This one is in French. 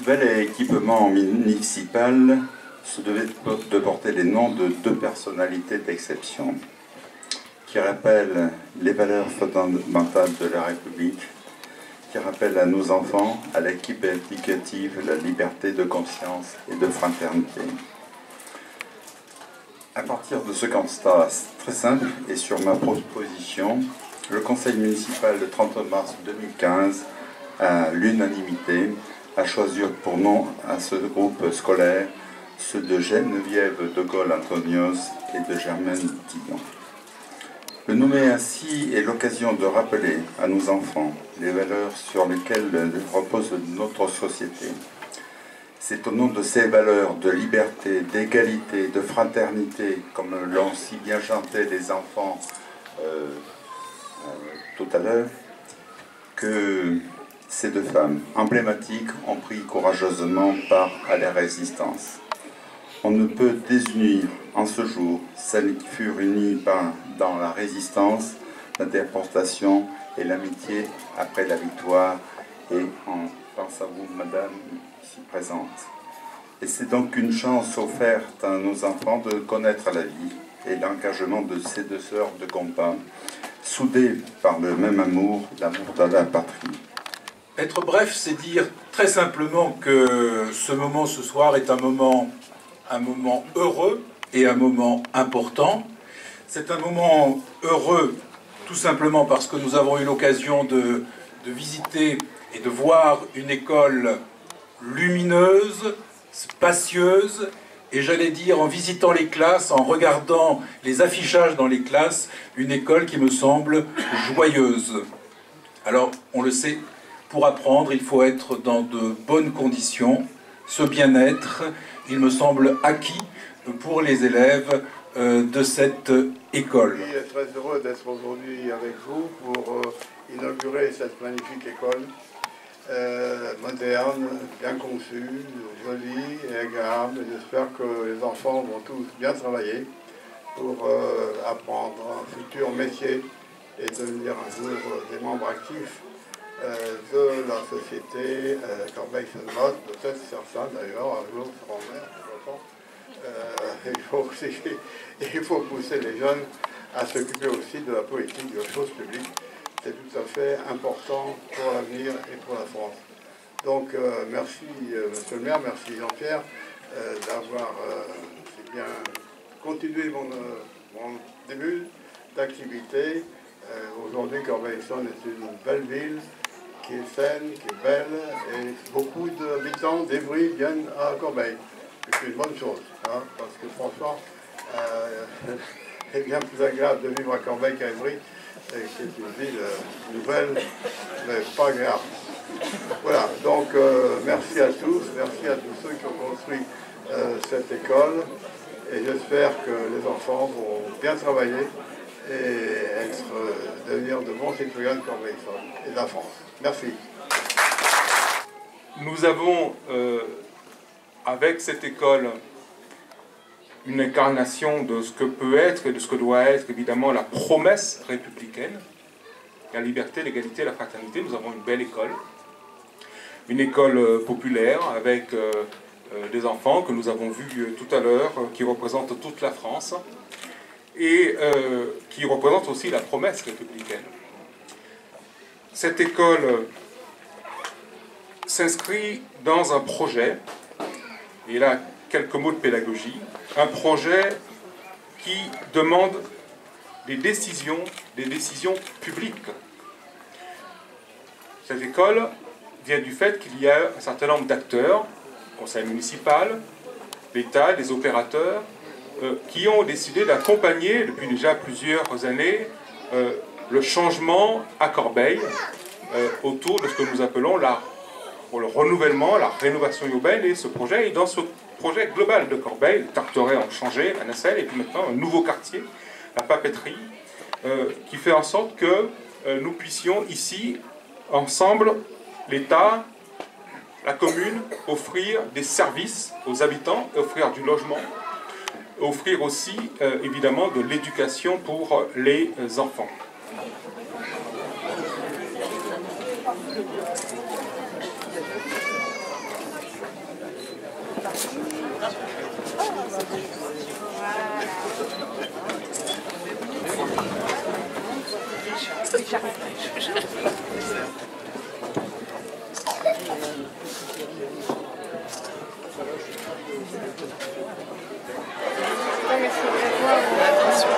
nouvel équipement municipal se devait de porter les noms de deux personnalités d'exception qui rappellent les valeurs fondamentales de la République, qui rappellent à nos enfants, à l'équipe éducative, la liberté de conscience et de fraternité. À partir de ce constat très simple et sur ma proposition, le Conseil municipal le 30 mars 2015, à l'unanimité, a choisi pour nom à ce groupe scolaire ceux de Geneviève de Gaulle-Antonios et de Germaine Dillon. Le nommer ainsi est l'occasion de rappeler à nos enfants les valeurs sur lesquelles repose notre société. C'est au nom de ces valeurs de liberté, d'égalité, de fraternité, comme l'ont si bien chanté les enfants tout à l'heure, que ces deux femmes emblématiques ont pris courageusement part à la résistance. On ne peut désunir en ce jour celles qui furent unies dans la résistance, la déportation et l'amitié après la victoire, et on pense à vous, madame, ici présente. Et c'est donc une chance offerte à nos enfants de connaître la vie et l'engagement de ces deux sœurs de combat, soudées par le même amour, l'amour de la patrie. Être bref, c'est dire très simplement que ce moment ce soir est un moment heureux et un moment important. C'est un moment heureux tout simplement parce que nous avons eu l'occasion de visiter et de voir une école lumineuse, spacieuse, et j'allais dire en visitant les classes, en regardant les affichages dans les classes, une école qui me semble joyeuse. Alors, on le sait, pour apprendre, il faut être dans de bonnes conditions. Ce bien-être, il me semble acquis pour les élèves de cette école. Je suis très heureux d'être aujourd'hui avec vous pour inaugurer cette magnifique école moderne, bien conçue, jolie et agréable. J'espère que les enfants vont tous bien travailler pour apprendre un futur métier et devenir un jour des membres actifs de la société Corbeil-Essonnes, peut-être certains d'ailleurs, un jour seront maires, il faut pousser les jeunes à s'occuper aussi de la politique, de choses publiques. C'est tout à fait important pour l'avenir et pour la France. Donc merci monsieur le maire, merci Jean-Pierre d'avoir si bien continué mon début d'activité. Aujourd'hui, Corbeil-Essonnes est une belle ville qui est saine, qui est belle, et beaucoup d'habitants d'Evry viennent à Corbeil. C'est une bonne chose, hein, parce que franchement, c'est bien plus agréable de vivre à Corbeil qu'à Evry, qui est une ville nouvelle, mais pas agréable. Voilà, donc merci à tous ceux qui ont construit cette école, et j'espère que les enfants vont bien travailler et devenir de bons citoyens de Corbeil-Essonnes et de la France. Merci. Nous avons, avec cette école, une incarnation de ce que peut être et de ce que doit être, évidemment, la promesse républicaine, la liberté, l'égalité, la fraternité. Nous avons une belle école, une école populaire, avec des enfants que nous avons vus tout à l'heure, qui représentent toute la France, et qui représente aussi la promesse républicaine. Cette école s'inscrit dans un projet, et là quelques mots de pédagogie, un projet qui demande des décisions publiques. Cette école vient du fait qu'il y a un certain nombre d'acteurs, le conseil municipal, l'État, les opérateurs, qui ont décidé d'accompagner depuis déjà plusieurs années le changement à Corbeil autour de ce que nous appelons le renouvellement, la rénovation urbaine. Et ce projet est dans ce projet global de Corbeil. Les Tarterets ont changé, la nacelle, et puis maintenant un nouveau quartier, la papeterie, qui fait en sorte que nous puissions ici, ensemble, l'État, la commune, offrir des services aux habitants, offrir du logement, offrir aussi, évidemment, de l'éducation pour les enfants. mais il faudrait voir. Attention.